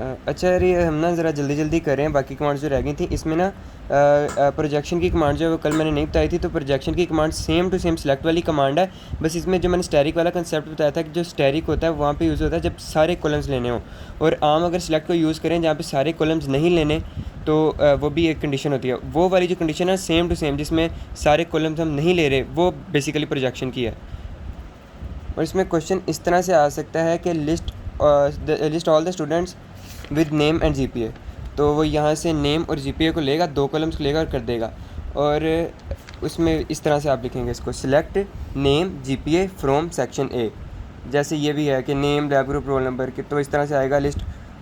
अच्छा यार, ये हम ना ज़रा जल्दी जल्दी कर रहे हैं, बाकी कमांड्स जो रह गई थी इसमें ना प्रोजेक्शन की कमांड जो है वो कल मैंने नहीं बताई थी। तो प्रोजेक्शन की command same to same select वाली कमांड है, बस इसमें जो मैंने स्टैरिक वाला कंसेप्ट बताया था कि जो स्टैरिक होता है वहाँ पे यूज़ होता है जब सारे कॉलम्स लेने हों, और आम अगर सिलेक्ट को यूज़ करें जहाँ पे सारे कॉलम्स नहीं लेने तो वो भी एक कंडीशन होती है। वो वाली जो कंडीशन है सेम टू सेम जिसमें सारे कॉलम्स हम नहीं ले रहे, वो बेसिकली प्रोजेक्शन की है। और इसमें क्वेश्चन इस तरह से आ सकता है कि list all the students with name and GPA. तो वो यहाँ से नेम और जीपीए को लेगा, दो कॉलम्स लेगा और कर देगा। और उसमें इस तरह से आप लिखेंगे इसको, select name GPA from section A. जैसे ये भी है कि name, lab group, roll number के, तो इस तरह से आएगा list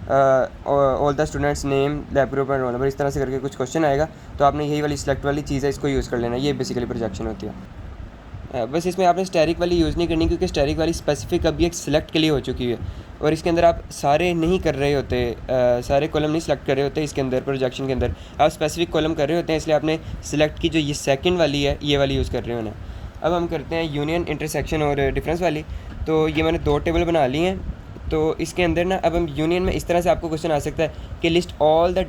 all the students name, lab group and roll number, इस तरह से करके कुछ क्वेश्चन आएगा। तो आपने यही वाली सिलेक्ट वाली चीज़ है, इसको यूज़ कर लेना। ये बेसिकली प्रोजेक्शन होती है। बस इसमें आपने स्टैरिक वाली यूज़ नहीं करनी, क्योंकि स्टैरिक वाली स्पेसिफिक अभी एक सिलेक्ट के लिए हो चुकी है, और इसके अंदर आप सारे नहीं कर रहे होते, सारे कॉलम नहीं सिलेक्ट कर रहे होते। इसके अंदर प्रोजेक्शन के अंदर आप स्पेसिफिक कॉलम कर रहे होते हैं, इसलिए आपने सिलेक्ट की जो ये सेकंड वाली है ये वाली यूज़ कर रहे हो ना। अब हम करते हैं यूनियन, इंटरसेक्शन और डिफरेंस वाली। तो ये मैंने दो टेबल बना ली हैं। तो इसके अंदर ना अब हम यूनियन में इस तरह से आपको क्वेश्चन आ सकता है कि list all the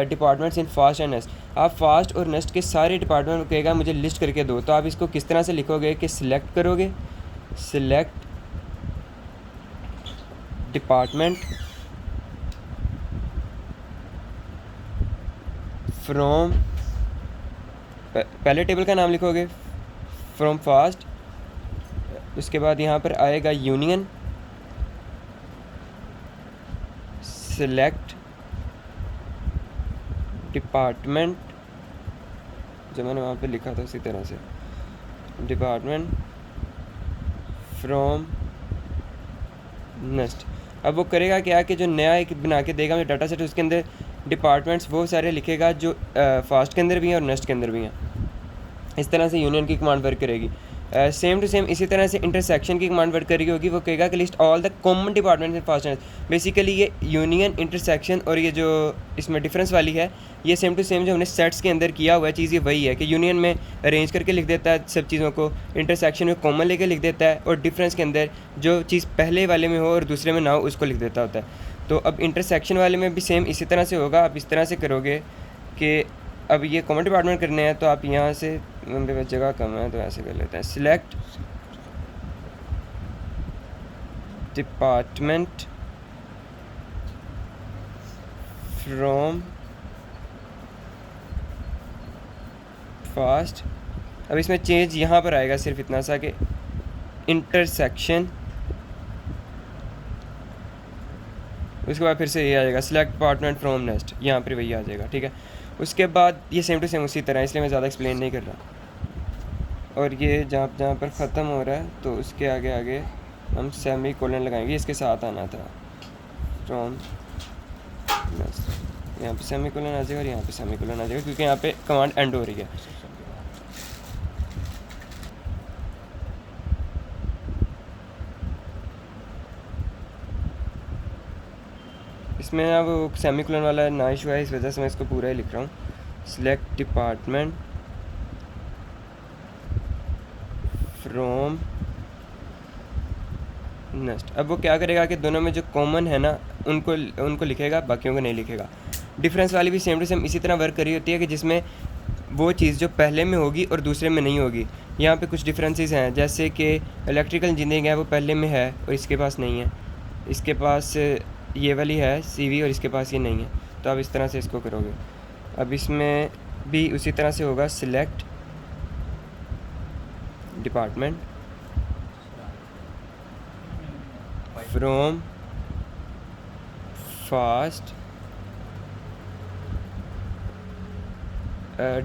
departments in fast and nest. आप फास्ट और नेस्ट के सारे डिपार्टमेंट कहेगा मुझे लिस्ट करके दो, तो आप इसको किस तरह से लिखोगे कि सिलेक्ट करोगे, सिलेक्ट डिपार्टमेंट फ्रॉम, पहले टेबल का नाम लिखोगे फ्रॉम फास्ट, उसके बाद यहाँ पर आएगा यूनियन, सिलेक्ट डिपार्टमेंट, जो मैंने वहाँ पे लिखा था उसी तरह से, डिपार्टमेंट फ्रॉम नेक्स्ट। अब वो करेगा क्या कि जो नया एक बना के देगा मुझे डाटा सेट, उसके अंदर डिपार्टमेंट्स वो सारे लिखेगा जो फास्ट के अंदर भी हैं और नेक्स्ट के अंदर भी हैं। इस तरह से यूनियन की कमांड वर्क करेगी। सेम टू सेम इसी तरह से इंटरसेक्शन की कमांड वर्क करेगी होगी। वो कहेगा कि list all the common departments in fast and. Basically ये यूनियन, इंटरसेक्शन और ये जो इसमें डिफरेंस वाली है, ये सेम टू सेम जो हमने सेट्स के अंदर किया हुआ है चीज़ ये वही है कि यूनियन में अरेंज करके लिख देता है सब चीज़ों को, इंटरसेक्शन में कॉमन लेके लिख देता है, और डिफरेंस के अंदर जो चीज़ पहले वाले में हो और दूसरे में ना हो उसको लिख देता होता है। तो अब इंटरसेक्शन वाले में भी सेम इसी तरह से होगा। आप इस तरह से करोगे कि अब ये कॉमन डिपार्टमेंट करने हैं, तो आप यहाँ से, मेरे पास जगह कम है तो ऐसे कर लेते हैं, सिलेक्ट डिपार्टमेंट फ्रॉम फास्ट। अब इसमें चेंज यहाँ पर आएगा सिर्फ इतना सा कि इंटरसेक्शन, उसके बाद फिर से ये आ जाएगा सिलेक्ट डिपार्टमेंट फ्रॉम नेक्स्ट, यहाँ पर वही आ जाएगा। ठीक है, उसके बाद ये सेम टू सेम उसी तरह, इसलिए मैं ज़्यादा एक्सप्लेन नहीं कर रहा। और ये जहाँ जहाँ पर ख़त्म हो रहा है तो उसके आगे आगे हम सेमी कोलन लगाएंगे, इसके साथ आना था फ्रॉम नेक्स्ट। यहाँ पे सेमी कोलन आ जाएगा और यहाँ पे सेमी कोलन आ जाएगा, क्योंकि यहाँ पे कमांड एंड हो रही है। इसमें ना वो सेमी कोलन वाला ना इशू है, इस वजह से मैं इसको पूरा ही लिख रहा हूँ, सिलेक्ट डिपार्टमेंट फ्रॉम नेक्स्ट। अब वो क्या करेगा कि दोनों में जो कॉमन है ना उनको लिखेगा, बाकियों को नहीं लिखेगा। डिफरेंस वाली भी सेम टू सेम इसी तरह वर्क करी होती है कि जिसमें वो चीज़ जो पहले में होगी और दूसरे में नहीं होगी। यहाँ पे कुछ डिफरेंसेस हैं, जैसे कि इलेक्ट्रिकल इंजीनियरिंग है वो पहले में है और इसके पास नहीं है, इसके पास ये वाली है सीवी और इसके पास ये नहीं है। तो आप इस तरह से इसको करोगे। अब इसमें भी उसी तरह से होगा, select department from fast,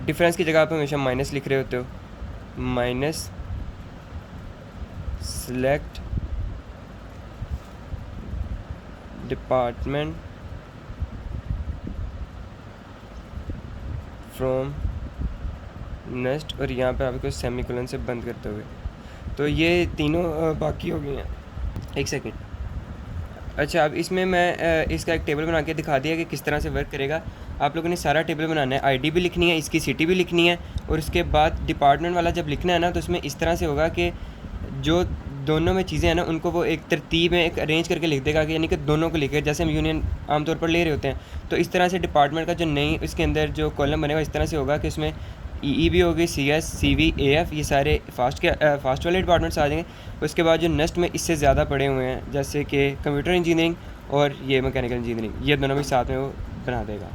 difference की जगह आप हमेशा माइनस लिख रहे होते हो, minus select department from next, और यहाँ पे आपको सेमीकोलन से बंद करते हुए। तो ये तीनों बाकी हो गई हैं। एक सेकेंड, अच्छा अब इसमें मैं इसका एक टेबल बना के दिखा दिया कि किस तरह से वर्क करेगा। आप लोगों ने सारा टेबल बनाना है, आईडी भी लिखनी है, इसकी सिटी भी लिखनी है, और उसके बाद डिपार्टमेंट वाला जब लिखना है ना तो उसमें इस तरह से होगा कि जो दोनों में चीज़ें हैं ना उनको वो एक तरतीब में एक अरेंज करके लिख देगा कि यानी कि दोनों को लिखे, जैसे हम यूनियन आमतौर पर ले रहे होते हैं। तो इस तरह से डिपार्टमेंट का जो नई इसके अंदर जो कॉलम बनेगा इस तरह से होगा कि इसमें ई भी होगी, CS, CV, AF, ये सारे फास्ट वाले डिपार्टमेंट्स आ जाएंगे। उसके बाद जो नेक्स्ट में इससे ज़्यादा पड़े हुए हैं जैसे कि कंप्यूटर इंजीनियरिंग और ये मैकेनिकल इंजीनियरिंग, ये दोनों भी साथ में वो बना देगा।